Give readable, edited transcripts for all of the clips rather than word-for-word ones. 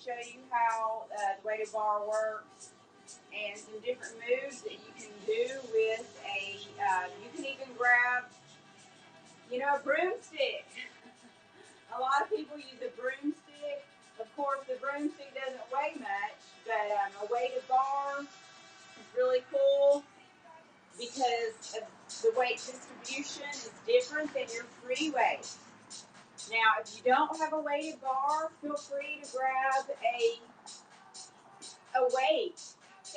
show you how the weighted bar works and some different moves that you can do with a, you can even grab, a broomstick. A lot of people use a broomstick. Of course, the broomstick doesn't weigh much, but a weighted bar is really cool because the weight distribution is different than your free weight. Now, if you don't have a weighted bar, feel free to grab a weight,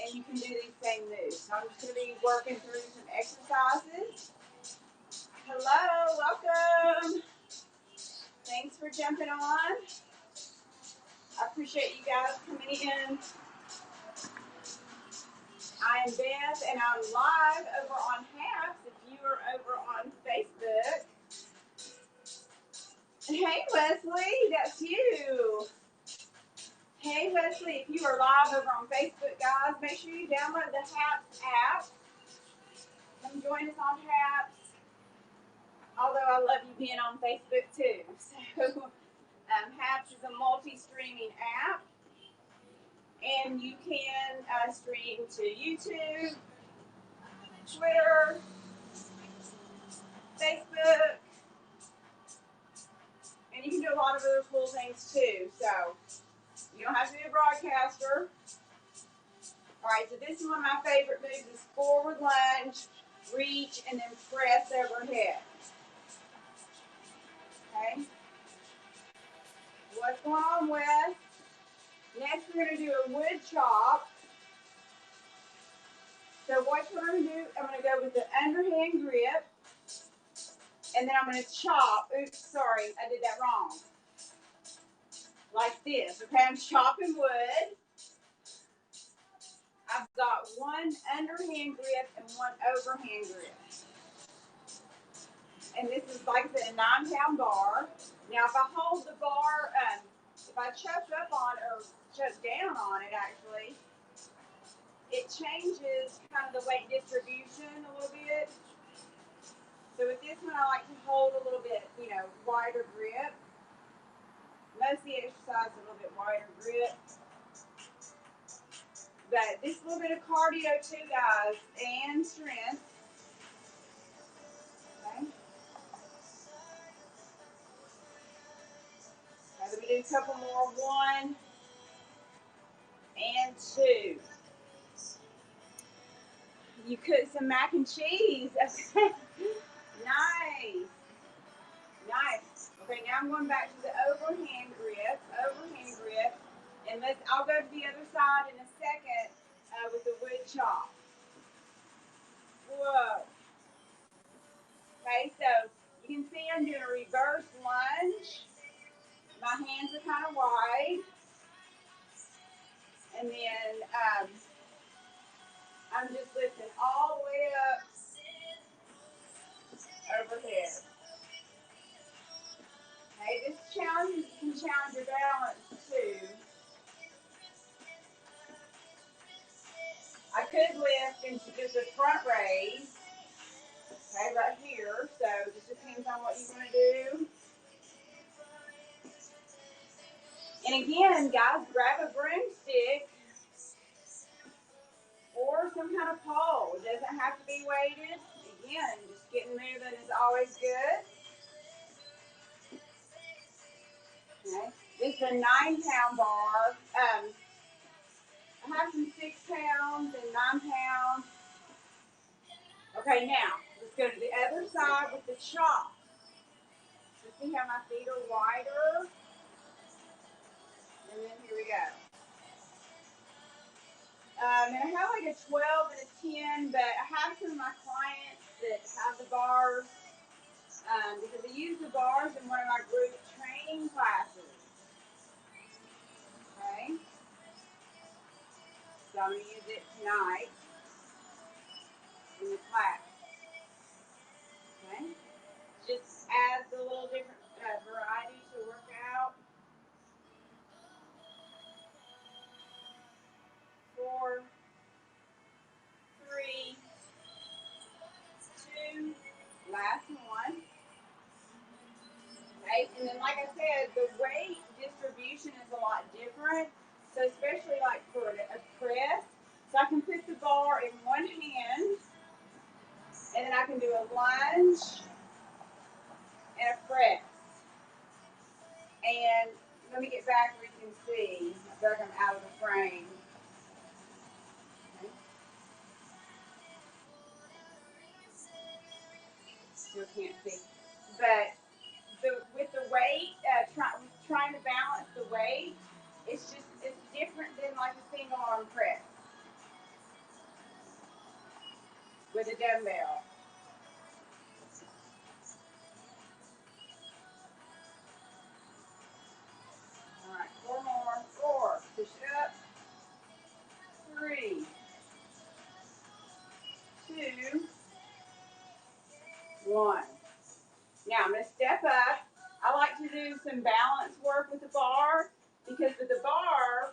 and you can do these same moves. So I'm just going to be working through some exercises. Hello, welcome. Thanks for jumping on. I appreciate you guys coming in. I am Beth, and I'm live over on Haps if you are over on Facebook. Hey, Wesley, that's you. Hey, Wesley, if you are live over on Facebook, guys, make sure you download the Haps app. Come join us on Haps. Although I love you being on Facebook too. So, Haps is a multi-streaming app, and you can stream to YouTube, Twitter, Facebook, and you can do a lot of other cool things too. So, you don't have to be a broadcaster. All right, so this is one of my favorite moves is forward lunge, reach, and then press overhead. Okay? What's going on, Wes? Next, we're going to do a wood chop. So what I'm going to do, I'm going to go with the underhand grip, and then I'm going to chop. Oops, sorry, I did that wrong. Like this, okay? I'm chopping wood. I've got one underhand grip and one overhand grip. And this is, like I said, a 9-pound bar. Now, if I hold the bar, if I choke up on or choke down on it, actually, it changes kind of the weight distribution a little bit. So with this one, I like to hold a little bit, wider grip. Most of the exercise is a little bit wider grip. But this is a little bit of cardio too, guys, and strength. Okay. Now let me do a couple more. 1 and 2. You cooked some mac and cheese. Okay. Nice. Nice. Okay, now I'm going back to the overhand grip. And I'll go to the other side in a second with the wood chop. Whoa. Okay, so you can see I'm doing a reverse lunge. My hands are kind of wide. And then I'm just lifting all the way up overhead. Okay, this challenge can challenge your balance too. I could lift into just a front raise, okay, right here. So it just depends on what you want to do. And again, guys, grab a broomstick or some kind of pole. It doesn't have to be weighted. Again, just getting moving is always good. Okay. This is a 9-pound bar. I have some 6 pounds and 9 pounds. Okay, now let's go to the other side with the chop. So see how my feet are wider? And then here we go. And I have like a 12 and a 10, but I have some of my clients that have the bars because I use the bars in one of my group training classes. Okay. So I'm going to use it tonight in the class. Okay. Just adds a little different variety to work out. 4, 3, 2, last one. Okay, and then like I said, the weight distribution is a lot different. different than like a single arm press with a dumbbell. All right, 4 more. 4. Push it up. 3, 2, 1. Now I'm going to step up. I like to do some balance work with the bar because with the bar,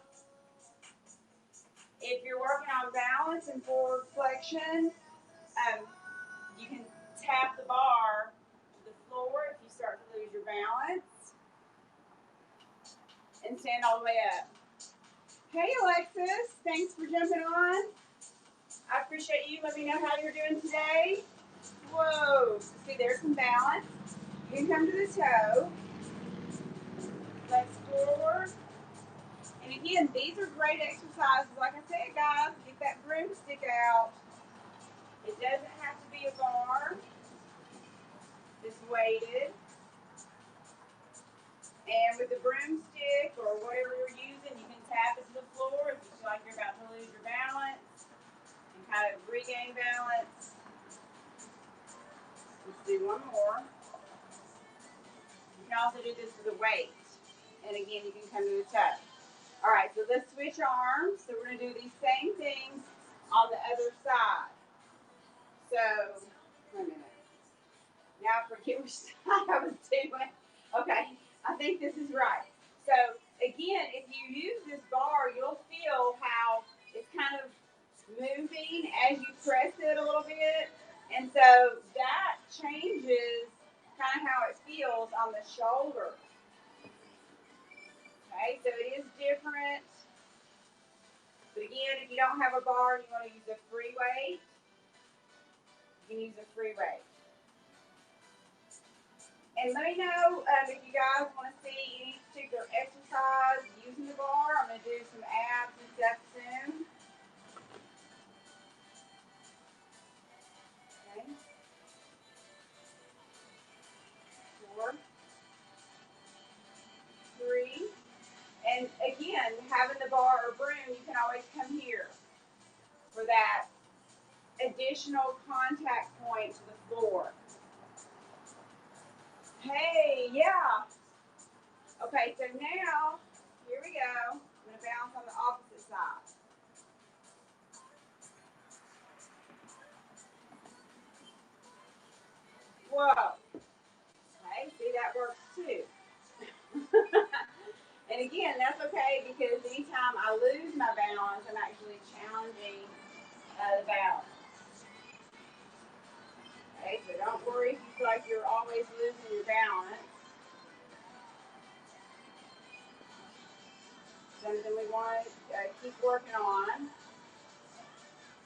if you're working on balance and forward flexion, you can tap the bar to the floor if you start to lose your balance and stand all the way up. Hey Alexis, thanks for jumping on. I appreciate you. Let me know how you're doing today. Whoa, see there's some balance. You can come to the toe. Flex forward. And again, these are great exercises. Like I said, guys, get that broomstick out. It doesn't have to be a bar. It's weighted. And with the broomstick or whatever you're using, you can tap it to the floor if you feel like you're about to lose your balance and kind of regain balance. Let's do one more. You can also do this with a weight. And again, you can come to the toe. All right, so let's switch arms. So we're going to do these same things on the other side. So, wait a minute. Now I forget which side I was doing. Okay, I think this is right. So, again, if you use this bar, you'll feel how it's kind of moving as you press it a little bit. And so that changes kind of how it feels on the shoulder. Okay, so it is different. But again, if you don't have a bar and you want to use a free weight, you can use a free weight. And let me know if you guys want to see any particular exercise using the bar. I'm going to do some abs and stuff soon. Okay. 4, 3. And again, having the bar or broom, you can always come here for that additional contact point to the floor. Hey, yeah. Okay, so now, here we go. I'm going to bounce on the opposite side. Whoa. Okay, see, that works too. And again, that's okay because anytime I lose my balance, I'm actually challenging the balance. Okay, so don't worry if you feel like you're always losing your balance. Something we want to keep working on.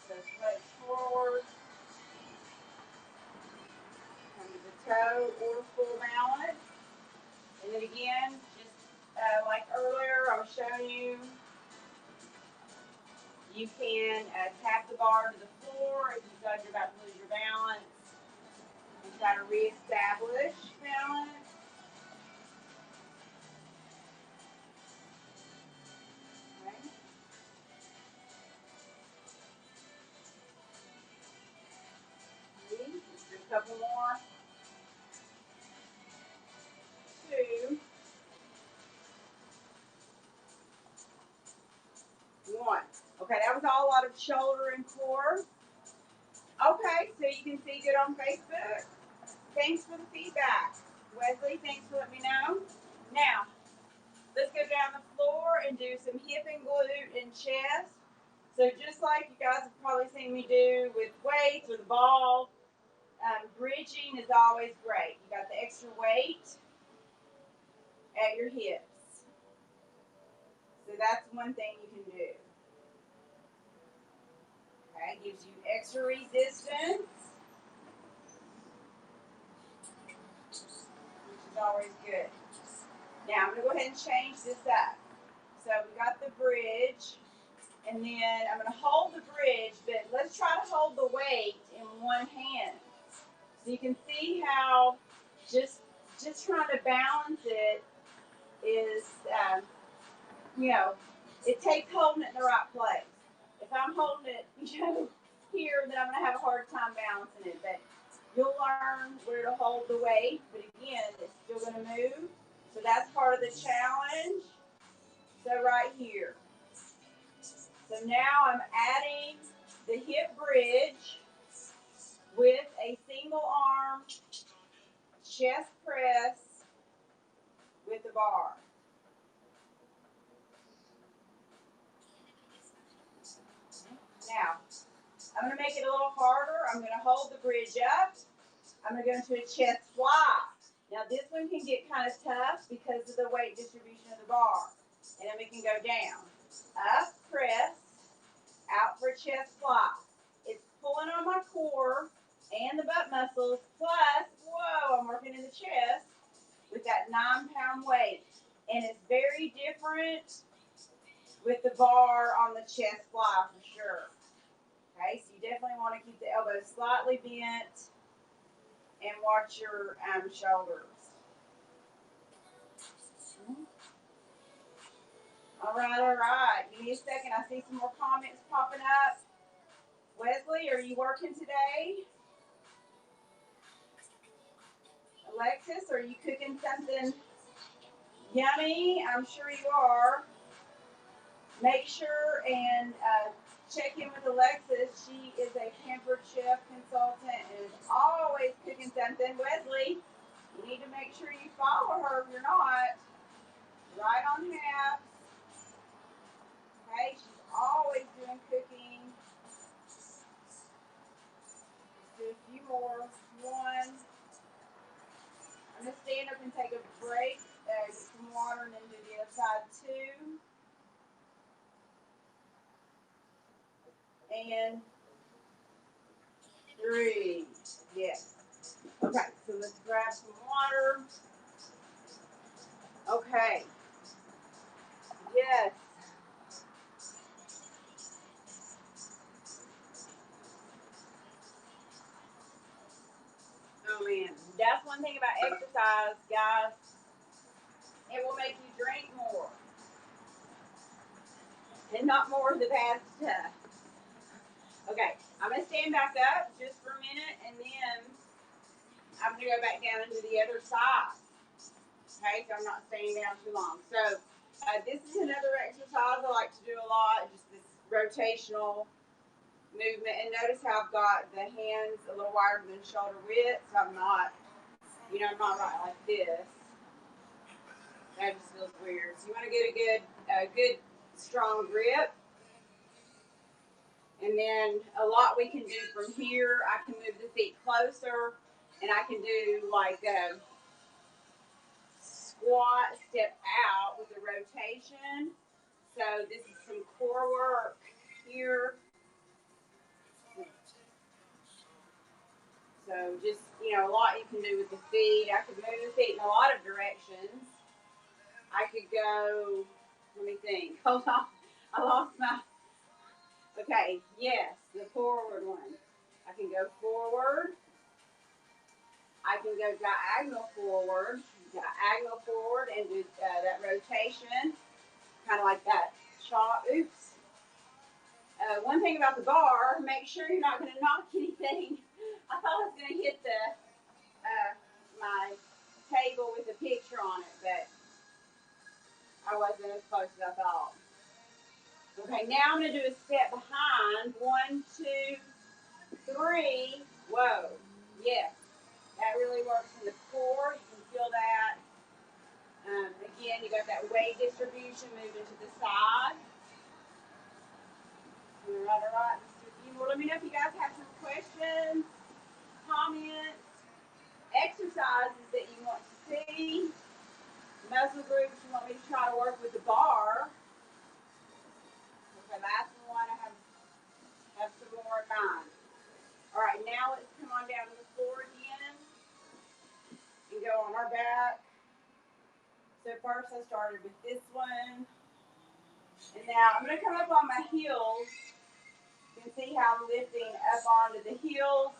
So flex forward, come to the toe or full balance. And then again, just like earlier, I was showing you, you can tap the bar to the floor if you feel like you're about to lose your balance and try to reestablish balance. Okay. Let's do a couple more. 2, 1. Okay, that was all a lot of shoulder and core. Okay, so you can see good on Facebook. Thanks for the feedback. Wesley, thanks for letting me know. Now, let's go down the floor and do some hip and glute and chest. So just like you guys have probably seen me do with weights or the ball, bridging is always great. You got the extra weight at your hips. So that's one thing you can do. Okay, gives you extra resistance, which is always good. Now I'm going to go ahead and change this up. So we got the bridge, and then I'm going to hold the bridge, but let's try to hold the weight in one hand. So you can see how just trying to balance it is, It takes holding it in the right place. If I'm holding it, here, then I'm going to have a hard time balancing it. But you'll learn where to hold the weight. But again, it's still going to move. So that's part of the challenge. So right here. So now I'm adding the hip bridge with a single arm chest press with the bar. Now, I'm going to make it a little harder. I'm going to hold the bridge up. I'm going to go into a chest fly. Now, this one can get kind of tough because of the weight distribution of the bar. And then we can go down. Up, press, out for chest fly. It's pulling on my core and the butt muscles, plus, whoa, I'm working in the chest with that 9-pound weight. And it's very different with the bar on the chest fly for sure. Okay, so you definitely want to keep the elbows slightly bent and watch your shoulders. All right. Give me a second. I see some more comments popping up. Wesley, are you working today? Alexis, are you cooking something yummy? I'm sure you are. Make sure and check in with Alexis. She is a Pampered Chef consultant and is always cooking something. Wesley, you need to make sure you follow her if you're not. Right on half. Okay, she's always doing cooking. Let's do a few more. One. I'm going to stand up and take a break, get some water, and then do the other side. 2. And 3. Yes. Okay, so let's grab some water. Okay. Yes. Oh, man. That's one thing about exercise, guys. It will make you drink more. And not more of the bad stuff. Okay, I'm going to stand back up just for a minute, and then I'm going to go back down into the other side. Okay, so I'm not staying down too long. So this is another exercise I like to do a lot, just this rotational movement. And notice how I've got the hands a little wider than shoulder width, so I'm not, I'm not right like this. That just feels weird. So you want to get a good strong grip. And then a lot we can do from here. I can move the feet closer, and I can do like a squat, step out with a rotation. So this is some core work here. So just, a lot you can do with the feet. I could move the feet in a lot of directions. I could go, let me think. Hold on. I lost my, okay, yes, the forward one. I can go forward. I can go diagonal forward, and do that rotation, kind of like that shot. Oops. One thing about the bar, make sure you're not going to knock anything. I thought I was going to hit my table with a picture on it, but I wasn't as close as I thought. Okay, now I'm going to do a step behind. 1, 2, 3. Whoa. Yes. That really works in the core. You can feel that. Again, you got that weight distribution moving to the side. All right. Let's do a few more. Let me know if you guys have some questions, comments, exercises that you want to see, muscle groups you want me to try to work with the bar. Okay, that's the one I have some more in mind. All right, now let's come on down to the floor again and go on our back. So first I started with this one. And now I'm going to come up on my heels. You can see how I'm lifting up onto the heels.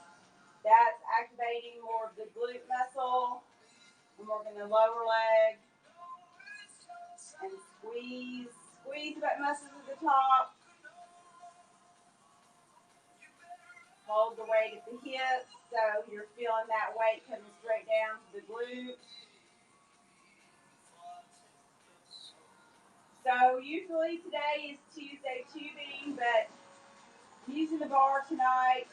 That's activating more of the glute muscle. I'm working the lower leg. And squeeze the butt muscles at the top. Hold the weight at the hips, so you're feeling that weight coming straight down to the glutes. So usually today is Tuesday tubing, but I'm using the bar tonight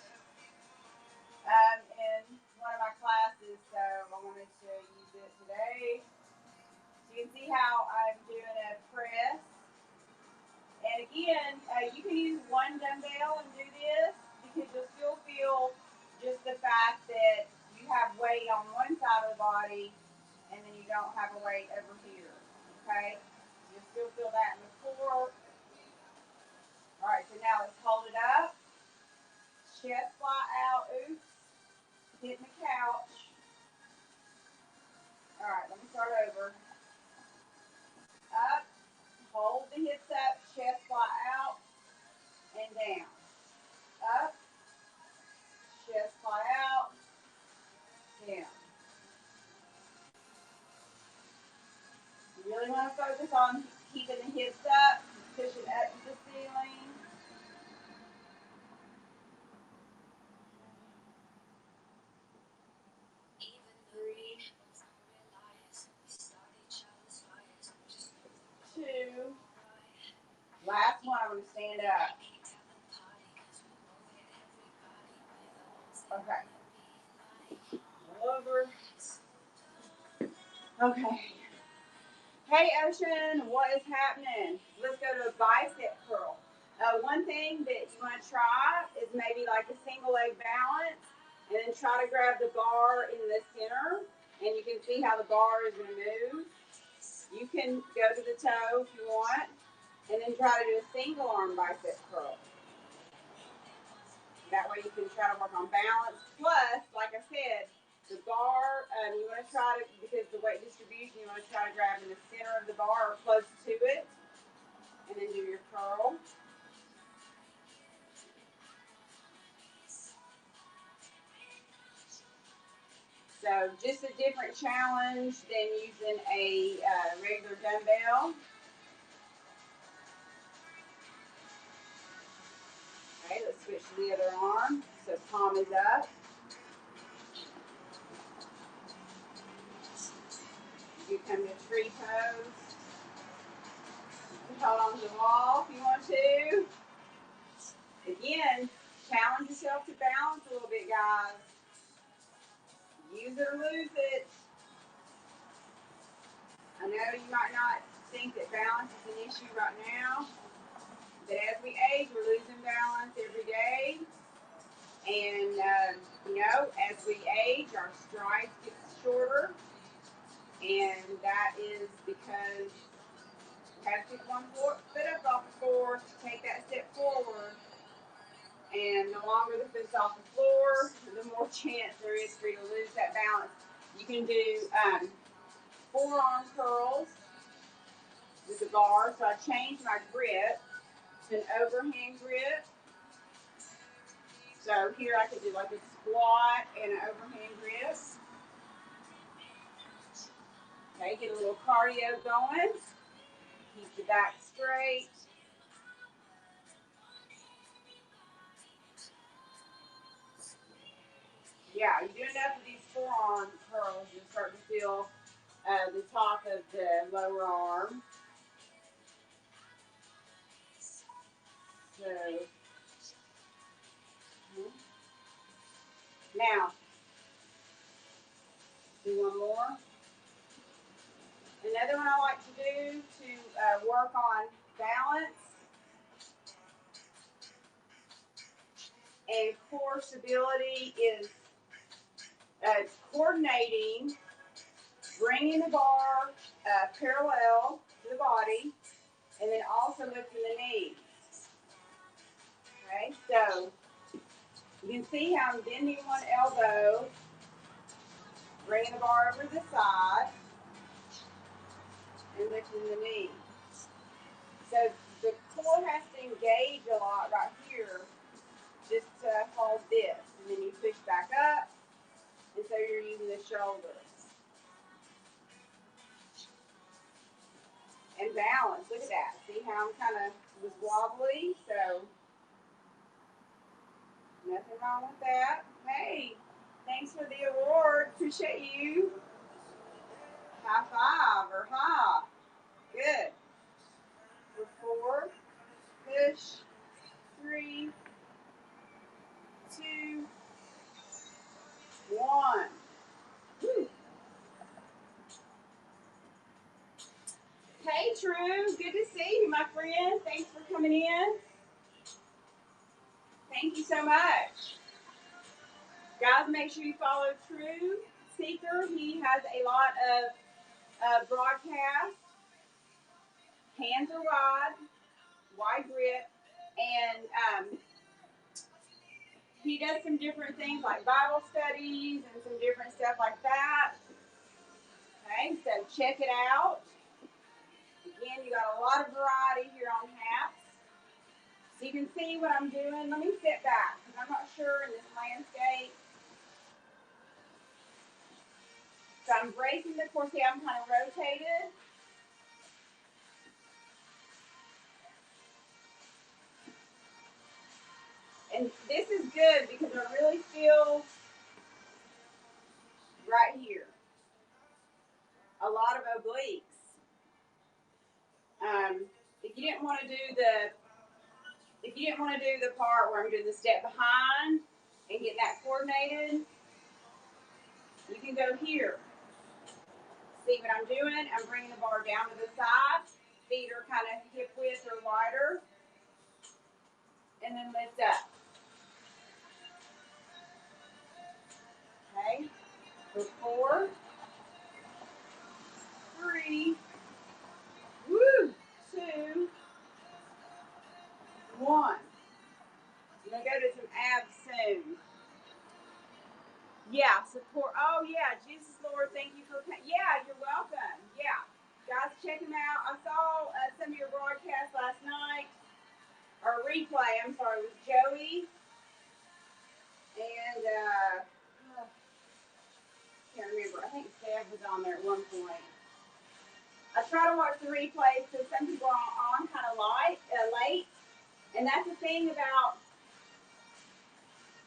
in one of my classes, so I wanted to use it today. So you can see how I'm doing a press. And again, you can use one dumbbell and do this because you'll still feel just the fact that you have weight on one side of the body and then you don't have a weight over here, okay? You'll still feel that in the core. All right, so now let's hold it up. Chest fly out, oops, hitting the couch. All right, let me start over. Up, hold the hips up, chest fly out, and down. Up, chest fly out, down. You really want to focus on keeping the hips up, pushing up to the ceiling. Two. Last one, I'm going to stand up. Okay. Over. Okay. Hey, Ocean, what is happening? Let's go to a bicep curl. One thing that you want to try is maybe like a single leg balance, and then try to grab the bar in the center, and you can see how the bar is going to move. You can go to the toe if you want, and then try to do a single arm bicep curl. That way you can try to work on balance. Plus, like I said, the bar, you want to try to, because the weight distribution, you want to try to grab in the center of the bar or close to it, and then do your curl. So just a different challenge than using a regular dumbbell. Okay, let's switch to the other arm. So palm is up. You come to tree pose. You hold on to the wall if you want to. Again, challenge yourself to balance a little bit, guys. Use it or lose it. I know you might not think that balance is an issue right now, but as we age, we're losing balance every day. And, as we age, our strides get shorter. And that is because you have to pick one foot up off the floor to take that step forward. And the longer the foot's off the floor, the more chance there is for you to lose that balance. You can do forearm curls with the bar. So I changed my grip to an overhand grip. So here I could do like a squat and an overhand grip. Okay, get a little cardio going. Keep your back straight. Yeah, you do enough of these forearm curls, you start to feel the top of the lower arm. So, now, do one more. Another one I like to do to work on balance and core stability is coordinating, bringing the bar parallel to the body, and then also lifting the knees. Okay, so you can see how I'm bending one elbow, bringing the bar over the side, and lifting the knee. So the core has to engage a lot right here just to hold this. And then you push back up, and so you're using the shoulders. And and balance. Look at that. See how I'm kind of was wobbly? So nothing wrong with that. Hey, thanks for the award. Appreciate you. High five or ha. Good. For 4, push, 3, 2, 1. Woo. Hey, True. Good to see you, my friend. Thanks for coming in. Thank you so much. Guys, make sure you follow True Seeker. He has a lot of broadcasts. Hands are wide grip, and he does some different things like Bible studies and some different stuff like that. Okay, so check it out. Again, you got a lot of variety here on HAPS. So you can see what I'm doing. Let me sit back because I'm not sure in this landscape. So I'm bracing the core. See, I'm kind of rotated. And this is good because I really feel right here a lot of obliques. If you didn't want to do the part where I'm doing the step behind and get that coordinated, you can go here. See what I'm doing? I'm bringing the bar down to the side. Feet are kind of hip width or wider. And then lift up. Okay. For 4, 3, 2, 1. I'm going to go to some abs soon. Yeah, support. Oh, yeah. Jesus, Lord, thank you for. Yeah, you're welcome. Yeah. Guys, check him out. I saw some of your broadcasts last night. Or replay, I'm sorry, with Joey. And, can't remember. I think Steph was on there at one point. I try to watch the replays because some people are on kind of late. And that's the thing about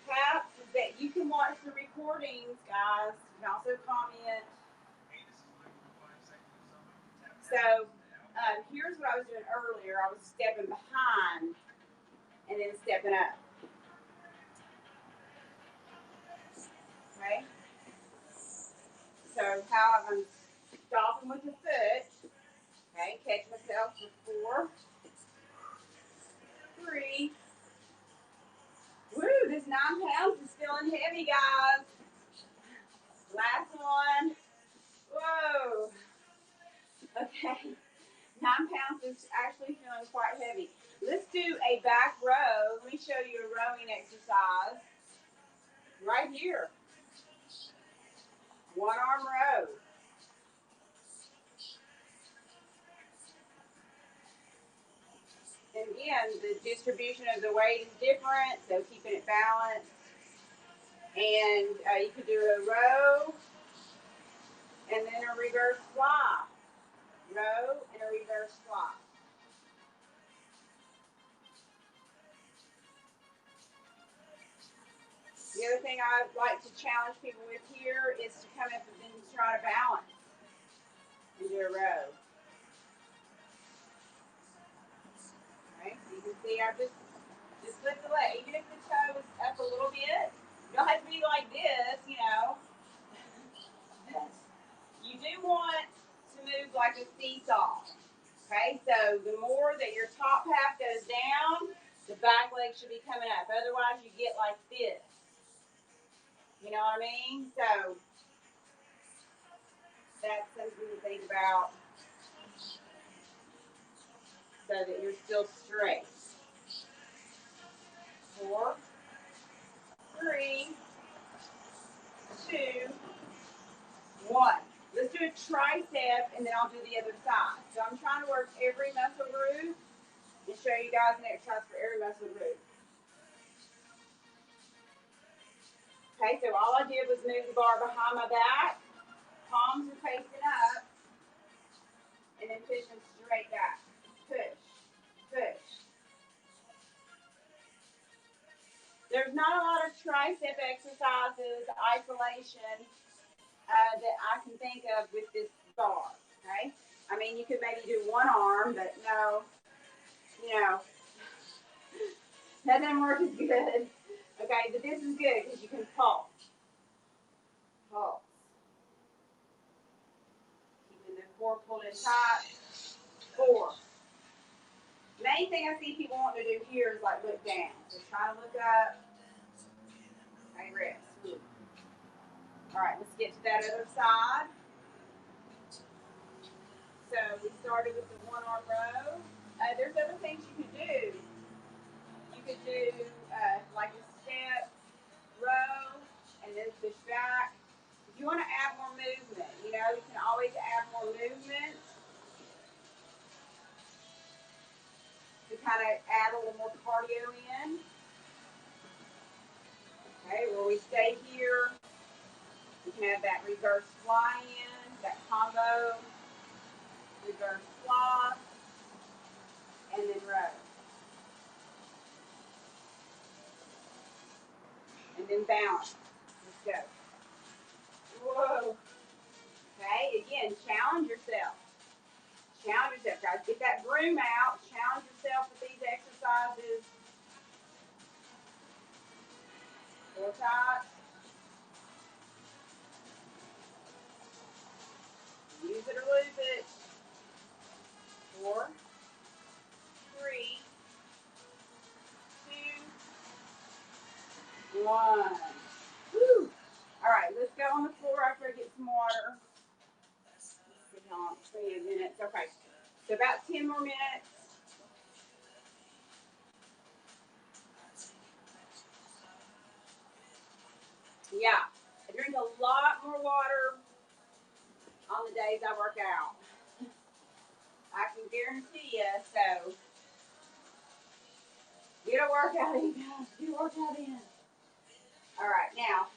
HAPS is that you can watch the recordings, guys. You can also comment. So here's what I was doing earlier. I was stepping behind and then stepping up. Okay? So how I'm stopping with the foot. Okay, catch myself for 4, 3. Woo, this 9 pounds is feeling heavy, guys. Last one. Whoa. Okay. 9 pounds is actually feeling quite heavy. Let's do a back row. Let me show you a rowing exercise. Right here. 1 arm row. And again, the distribution of the weight is different, so keeping it balanced. And you could do a row and then a reverse fly. Row and a reverse fly. The other thing I like to challenge people with here is to come up and then try to balance and do a row. Okay, so you can see I just lift the leg. Even if the toe is up a little bit, you don't have to be like this, you know. You do want to move like a seesaw. Okay, so the more that your top half goes down, the back leg should be coming up. Otherwise, you get like this. You know what I mean? So that's something to think about so that you're still straight. 4, 3, 2, 1. Let's do a tricep and then I'll do the other side. So I'm trying to work every muscle group and show you guys an exercise for every muscle group. Okay, so all I did was move the bar behind my back. Palms are facing up. And then pushing Rotate that. Push, push. There's not a lot of tricep exercises, isolation, that I can think of with this bar, okay? I mean, you could maybe do one arm, but no, that doesn't work as good. Okay, but this is good because you can pulse. Pulse. Keeping the core pulled in tight. 4. Main thing I see people wanting to do here is like look down. So try to look up. Okay, rest. Good. All right, let's get to that other side. So we started with the one arm row. There's other things you could do. You could do like a step row and then push back. If you want to add more movement, you can always add more movement to kind of add a little more cardio in. Okay, where we stay here, we can have that reverse fly in, that combo, reverse floss, and then row. And then balance. Let's go. Whoa. Okay, again, challenge yourself. Challenge yourself, guys. Get that broom out. Challenge yourself with these exercises. Pull tight. Use it or lose it. 4, 3, 2, 1. Woo. All right, let's go on the floor after I get some water. Let's see how long. 20 minutes. Okay, so about 10 more minutes. Yeah, I drink a lot more water on the days I work out. I can guarantee you. So get a workout in, guys. Get a workout in. All right, now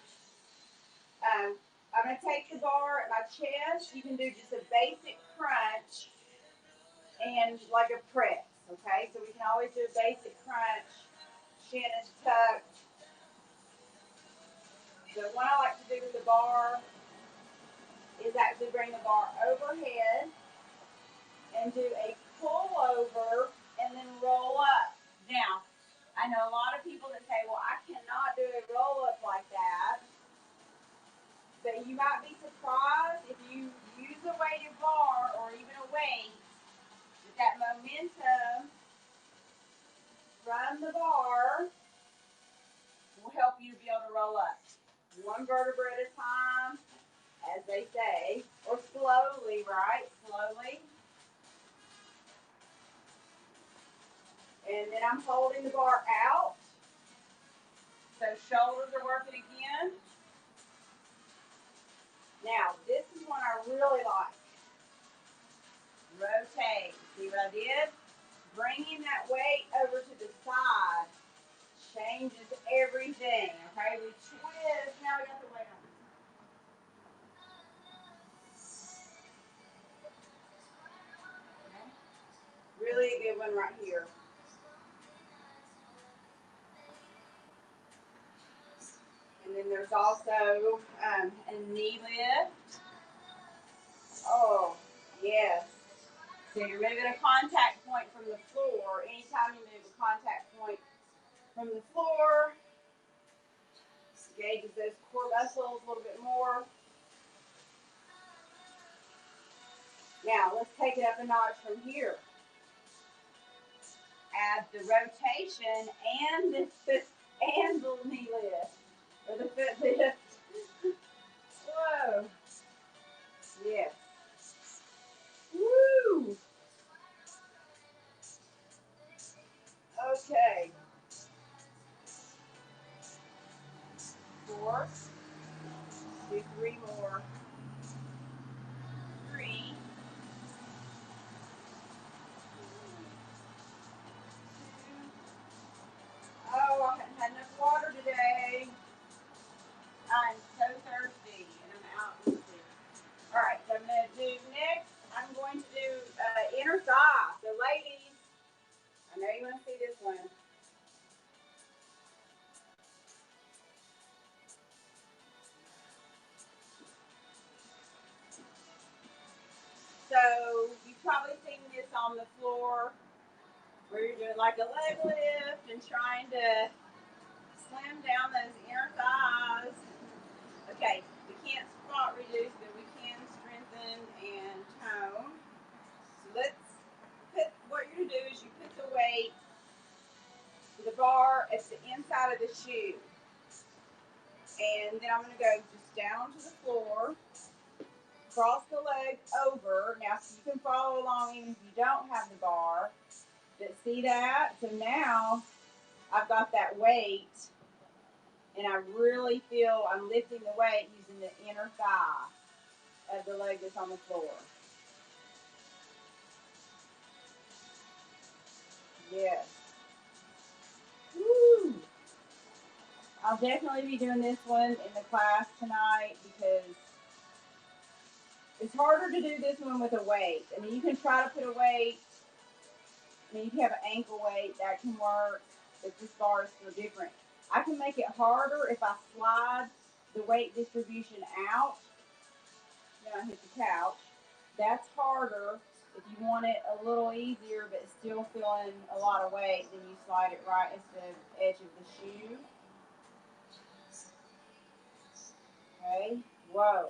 I'm going to take the bar at my chest. You can do just a basic crunch and like a press, okay? So we can always do a basic crunch. Chin is tucked. The one I like to do with the bar is actually bring the bar overhead and do a pull over and then roll up. Now, I know a lot of people that say, well, I cannot do a roll up like that. But you might be surprised if you use a weighted bar or even a weight, that momentum from the bar will help you to be able to roll up. One vertebra at a time, as they say, or slowly, right? Slowly. And then I'm holding the bar out. So shoulders are working again. Now, this is one I really like. Rotate. See what I did? Bringing that weight over to the side changes everything. Okay, we twist. Now we got the weight on. Okay. Really a good one right here. And then there's also a knee lift. Oh, yes. So you're moving a contact point from the floor. Anytime you move a contact point from the floor, engages those core muscles a little bit more. Now, let's take it up a notch from here. Add the rotation and the knee lift, or the foot lift. Whoa. Yes. Woo. Okay. 4. Do 3 more. 3. 2. Oh, I haven't had enough water today. I'm so thirsty, and I'm out. All right, so I'm going to do next. I'm going to do inner thigh. you want to see this one? So you've probably seen this on the floor where you're doing like a leg lift and trying to slam down those inner thighs. Okay, we can't squat reduce, but we can strengthen and tone. So let's put, what you're gonna do is you put the weight, the bar at the inside of the shoe. And then I'm gonna go just down to the floor, cross the leg over. Now so you can follow along even if you don't have the bar. But see that? So now I've got that weight and I really feel I'm lifting the weight using the inner thigh of the leg that's on the floor. Yes. Woo! I'll definitely be doing this one in the class tonight because it's harder to do this one with a weight. I mean, you can try to put a weight. I mean, you can have an ankle weight, that can work, but this bar is still different. I can make it harder if I slide the weight distribution out, then I hit the couch. That's harder. If you want it a little easier but still feeling a lot of weight, then you slide it right into the edge of the shoe. Okay, whoa.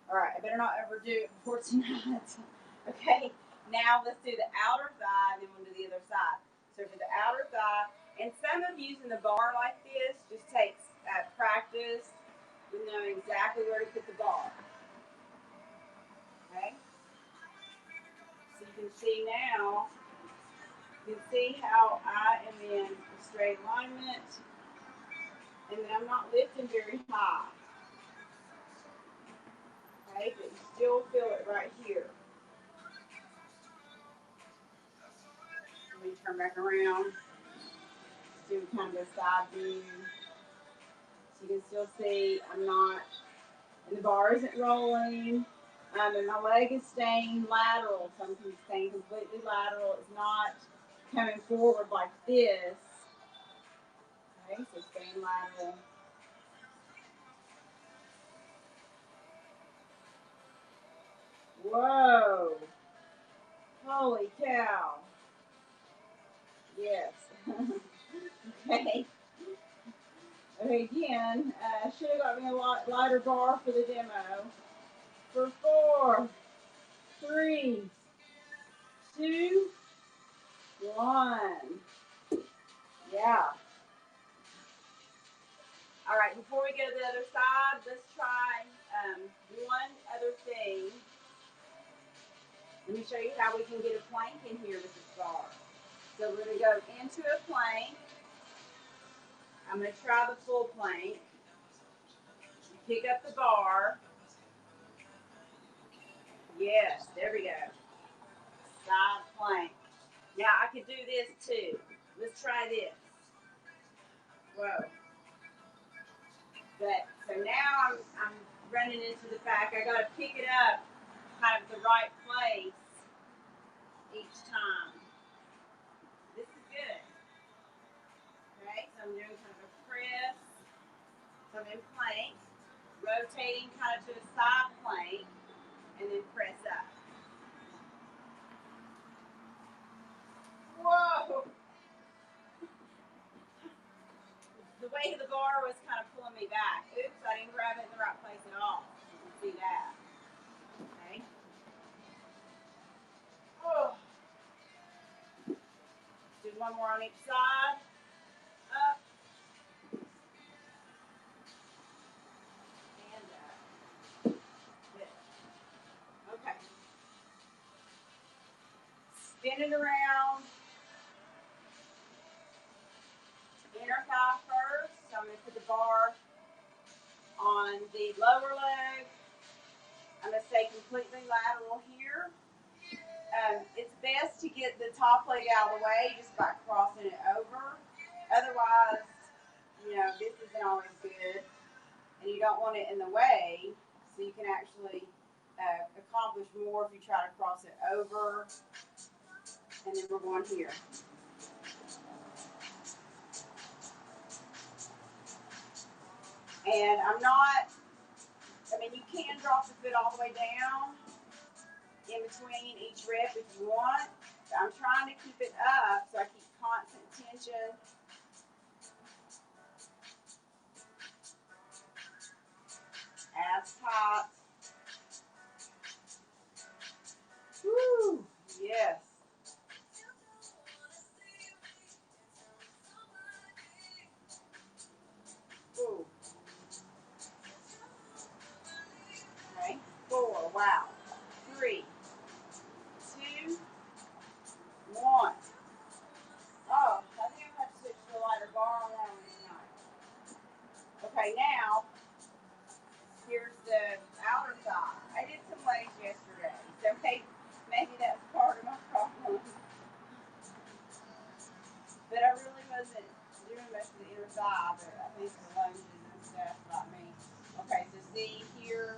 All right, I better not overdo it before tonight. Okay, now let's do the outer thigh, and then we'll do the other side. So for the outer thigh, and some of using the bar like this just takes practice with knowing exactly where to put the bar. Okay, so you can see now, you can see how I am in straight alignment, and then I'm not lifting very high. Okay, but you still feel it right here. Let me turn back around. Do kind of a side view. So you can still see I'm not, and the bar isn't rolling, and my leg is staying lateral, so I'm staying completely lateral. It's not coming forward like this. Okay, so staying lateral. Whoa! Holy cow! Yes. Okay. Okay, again, should have got me a lighter bar for the demo. For 4, 3, 2, 1. Yeah. All right, before we go to the other side, let's try one other thing. Let me show you how we can get a plank in here with this bar. So we're going to go into a plank. I'm going to try the full plank. Pick up the bar. Yes, there we go. Side plank. Now I could do this too. Let's try this. Whoa. But so now I'm running into the fact I got to pick it up kind of the right place each time. This is good. Okay, so I'm doing kind of a press. So I'm in plank, rotating kind of to the side plank, and then press up. Whoa! The weight of the bar was kind of pulling me back. Oops, I didn't grab it in the right place at all. You can see that. Okay. Oh. Do one more on each side. Up. And up. Good. Okay. Spin it around. Inner thigh first. So I'm going to put the bar on the lower leg. I'm going to stay completely lateral here. It's best to get the top leg out of the way just by crossing it over. Otherwise, you know, this isn't always good. And you don't want it in the way, so you can actually accomplish more if you try to cross it over. And then we're going here. And I'm not, I mean, you can drop the foot all the way down in between each rep if you want. But I'm trying to keep it up so I keep constant tension. Abs tight. Woo! Yes. Ooh. Okay. 4. Wow. 3, 2, 1. Oh, I think I'm going to have to switch to a lighter bar on that one tonight. Okay, now, here's the outer thigh. I did some legs yesterday, so maybe that's part of my problem. But I really wasn't doing much of the inner thigh, but I think the lunges and stuff got me. Okay, so see here,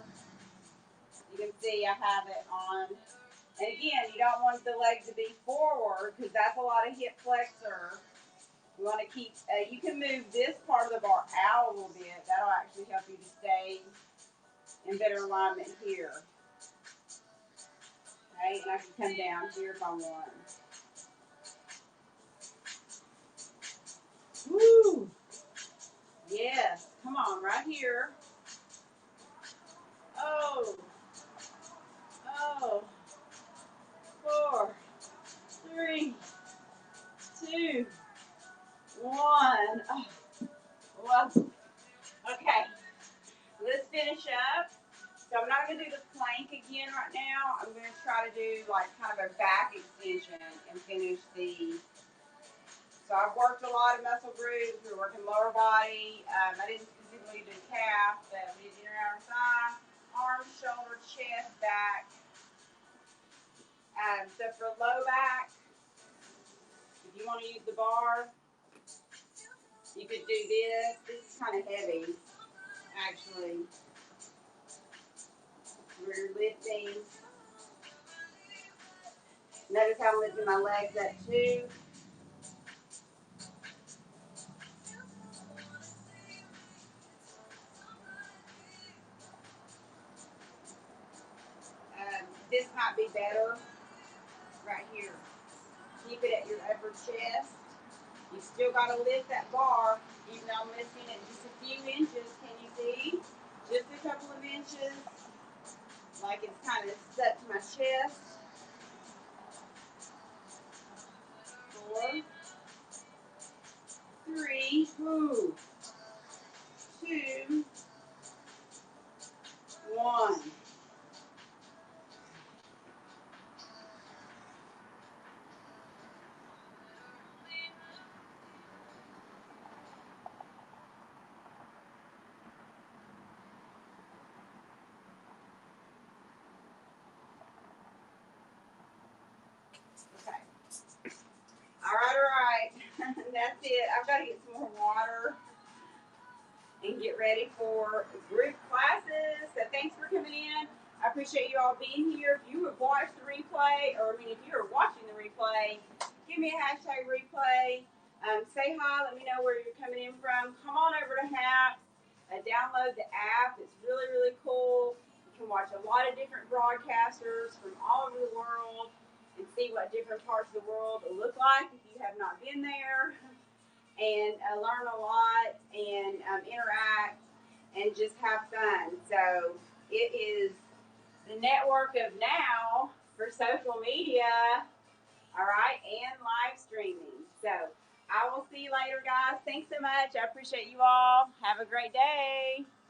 you can see I have it on. And again, you don't want the leg to be forward because that's a lot of hip flexor. You want to keep, you can move this part of the bar out a little bit. That'll actually help you to stay in better alignment here. Okay, and I can come down here if I want. Woo! Yes, come on, right here. Oh, oh, 4, 3, 2, 1. Oh, well, okay, let's finish up. So I'm not going to do the plank again right now. I'm going to try to do like kind of a back extension and finish the. So I've worked a lot of muscle groups. We're working lower body. I didn't specifically do calf, but we did inner outer thigh, arms, shoulder, chest, back. So for low back, if you want to use the bar, you could do this. This is kind of heavy, actually. We're lifting. Notice how I'm lifting my legs up too. This might be better right here. Keep it at your upper chest. You still got to lift that bar, even though I'm lifting it just a few inches. Can you see? Just a couple of inches. Like it's kind of stuck to my chest. 4, 3, 2, 1. Okay. All right. That's it. I've got to get some more water and get ready for group classes. So thanks for coming in. I appreciate you all being here. If you have watched the replay, or I mean, if you are watching the replay, give me a hashtag replay. Say hi. Let me know where you're coming in from. Come on over to HAPS. Download the app. It's really, really cool. You can watch a lot of different broadcasters from all over the world and see what different parts of the world look like if you have not been there. And learn a lot and interact and just have fun. So it is the network of now for social media, all right, and live streaming. So I will see you later, guys. Thanks so much. I appreciate you all. Have a great day.